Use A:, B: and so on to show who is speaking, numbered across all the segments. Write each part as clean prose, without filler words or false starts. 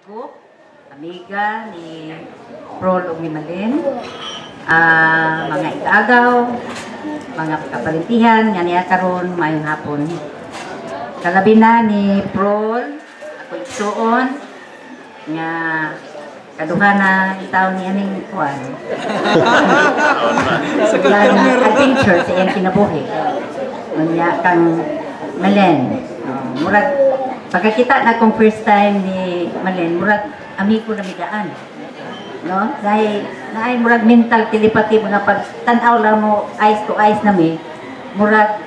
A: ko, amiga ni Prol ug ni Malin, mga ikaagaw, mga kapalintihan, nga niya karon mayong hapon. Kalabi na ni Prol, ako igsuon, nga kaduha na itaw ni aning kuan. Adventure sa iyang kinabuhi. Unya kang Malen. Murag pagkakita na kong first time ni Malen, murag amigo na midaan. No? Dahil murag mental telepathy mga pag tanaw lang mo eyes to eyes na mi, murag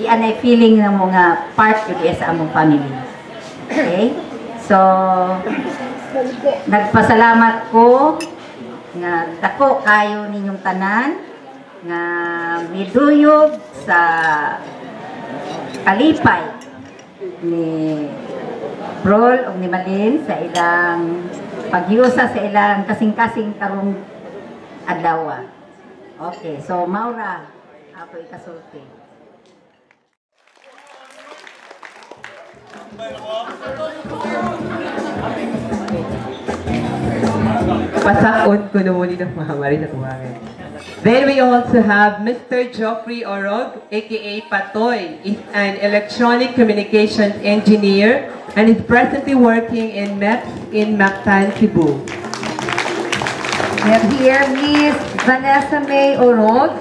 A: iyan ay feeling ng mga part yun sa among family. Okay? So nagpasalamat ko nga dako kayo ninyong tanan nga miduyog sa kalipay ni Prol o ni Malin sa ilang paghiusa sa ilang kasing-kasing karong adlaw. Okay, so Maura, ako ikasulti.
B: Pasakot ko na muli ng mga mari na tuwangan. Then we also have Mr. Geoffrey Orog, aka Patoy, is an electronic communications engineer and is presently working in MEPS in Mactan, Cebu.
C: We have here Miss Vanessa May Orog,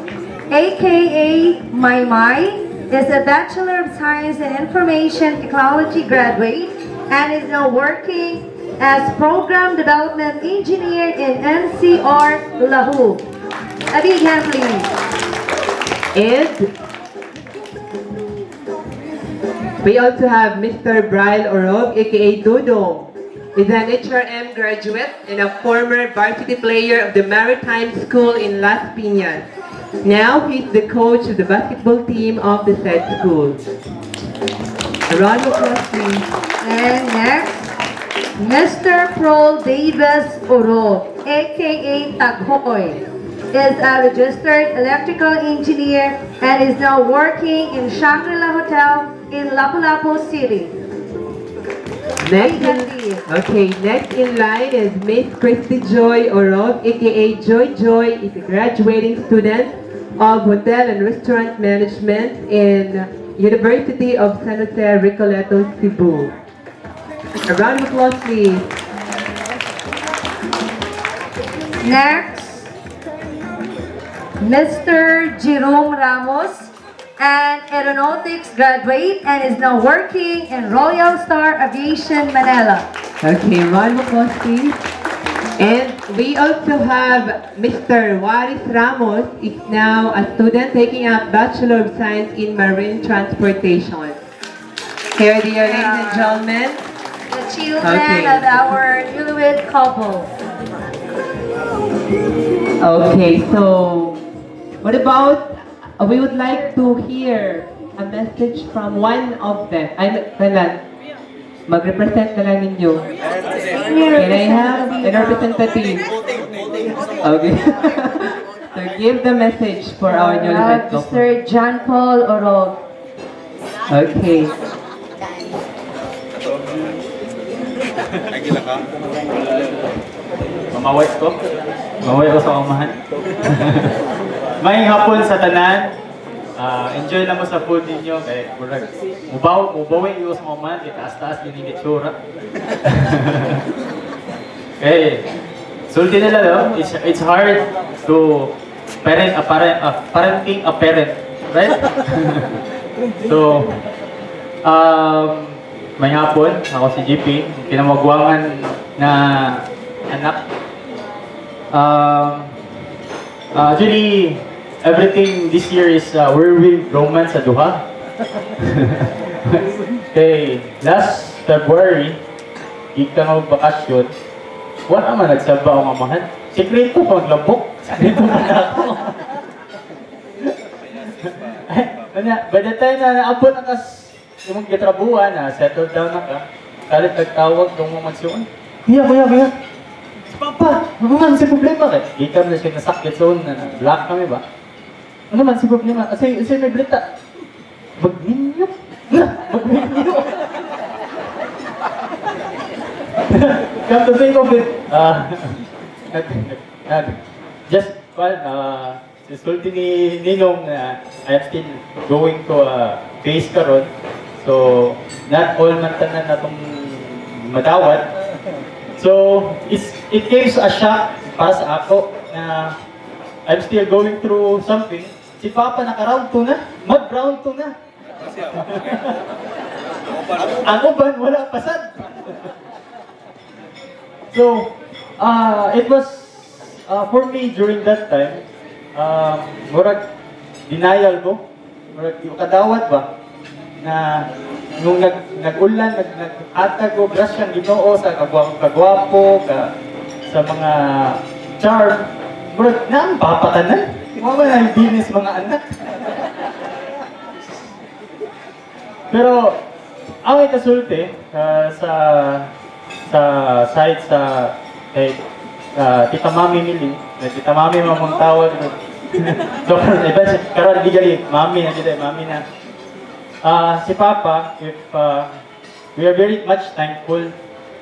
C: aka Maymay, is a Bachelor of Science in Information Technology graduate and is now working as Program Development Engineer in NCR Lahu. A big hand, please.
B: And we also have Mr. Brian Orog, aka Dodo, is an HRM graduate and a former varsity player of the Maritime School in Las Piñas. Now he's the coach of the basketball team of the said school. A round of applause, please.
C: And next, Mr. Prol Davis Orog, aka Taghoy, is a registered electrical engineer and is now working in Shangri-La Hotel in Lapu-Lapu City.
B: Next in line is Miss Christy Joy Orog, aka Joy Joy, is a graduating student of Hotel and Restaurant Management in University of San Jose Recoleto, Cebu. A round of applause, please.
C: Next, Mr. Jerome Ramos, an aeronautics graduate and is now working in Royal Star Aviation Manila.
B: Okay, round of applause, please. And we also have Mr. Waris Ramos, is now a student taking up Bachelor of Science in Marine Transportation. Here, dear ladies and gentlemen,
C: The children of our newlywed couple.
B: Okay, so what about, we would like to hear a message from one of them. Mag-represent na lang ninyo. Can I have an representative? Okay. So give the message for our newlywed couple.
C: Mr. John Paul Orog.
B: Okay.
D: Nagila ka? Mamaway ko? Mamaway ko sa umahan. Maying hapon sa tanan. Enjoy lang mo sa food ninyo. Kaya mubawi iyo sa umahan. Itaas-taas din yung itsura. Okay. Sulti nila no? It's hard to parenting a parent. Right? So, may hapon, ako si GP, kinamagwangan na anak. Actually, everything this year is whirlwind romance sa duha. Okay, last February, ika nga bakasyon, wala man nagsaba ang amahan. Sekreto paglabok. Sekreto man ako. By the time na naabot ang yung mga gitrabuhan na settle down na ka, kalit nagtawag ng mga mansyon. Kuya. Papa, ano man si problema ka? Ikaw na siya nasakit zone na black kami ba? Ano man si problema? Kasi may blita. Magninyo. come to think of it, just, sulti ni Ninong na I'm still going to a phase karon. So, not all man tanan na itong madawat. So, it came a shock para sa ako na I'm still going through something. Si Papa naka-round 2 na, mag-round 2 na. Ang uban, wala pasad. So, it was, for me during that time, murag denial ko, murag yung kadawat ba, na nung nag-ulan, nag-atag ko, grasyang Ginoo sa kagwapo, sa mga charm, murag na ang papatanan. Mama na yung dinis mga anak. Pero, ang ikasulti sa site sa kay Tita Mami Mili, Tita Mami mamang tawag. So, karon di gali, Mami na dito, Mami na. Si Papa, if we are very much thankful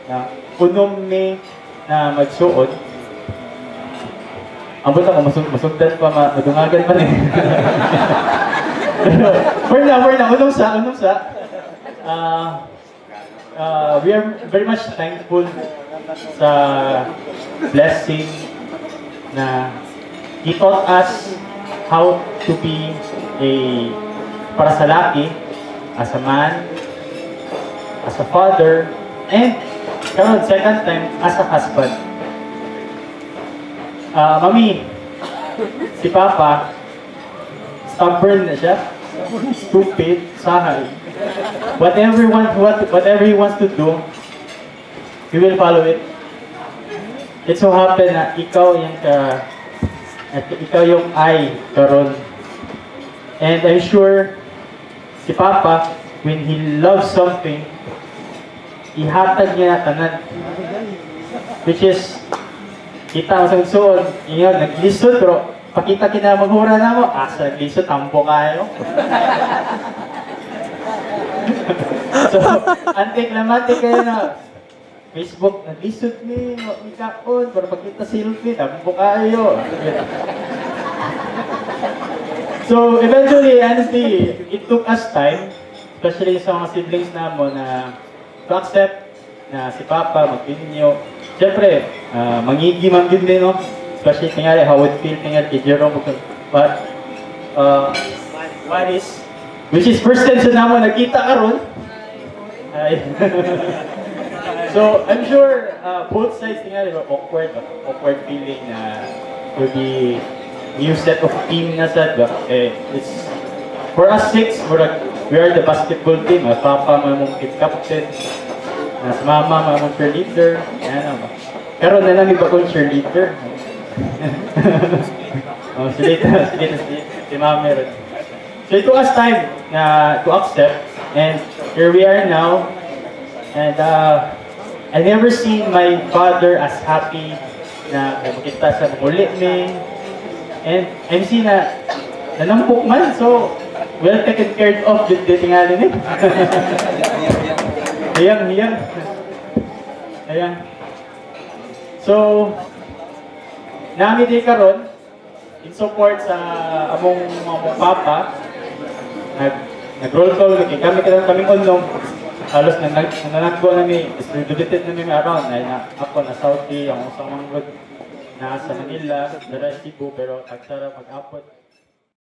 D: na unom mi na magsuod. Ang buta ko, masugdan pa, madungagan pa rin. For now, unong sa. We are very much thankful sa blessing na He taught us how to be para sa laki, as a man, as a father, and karon second time, as a husband. Mami, si Papa, stubborn na siya, stupid, sahay. Whatever he wants to do, he will follow it. It so happen na ikaw yung ay karon. And I'm sure si Papa, when he loves something, ihatag niya tanan. Which is, kita mo sa suod, yun, naglisod, pero pakita kina maghura na mo, asa naglisod, tampo kayo. So, anti-climatic kayo na, Facebook, naglisod ni, mikapon, para pakita selfie, tampo kayo. So, eventually, honestly, it took us time, especially sa mga siblings na mo na to accept na si Papa mag-continue. Siyempre, mangigi man din no? Especially, tingari, how it feel, tingari, kay Jerome, but, which is first time sa naman nakita karon. So, I'm sure, both sides, tingari, awkward feeling na will be new set of team na sad ba? It's, for us 6, we are the basketball team. Papa, mamong kid captain. Nas mama, mamong cheerleader. Ano ba? Karon na lang iba kong cheerleader. Si mami rin. So it took us time to accept. And here we are now. And I never seen my father as happy na makita sa muli ni. And I'm seeing na nanampok man. So, well taken care of dito nga din eh. Ayan. So, nami di karon in support sa among papa, nag-roll call kaming unong halos nanagbo nami, distributed nami around ay na ako na Saudi, ang usang manggod na sa Manila, dara Cebu, pero tagsara mag-apot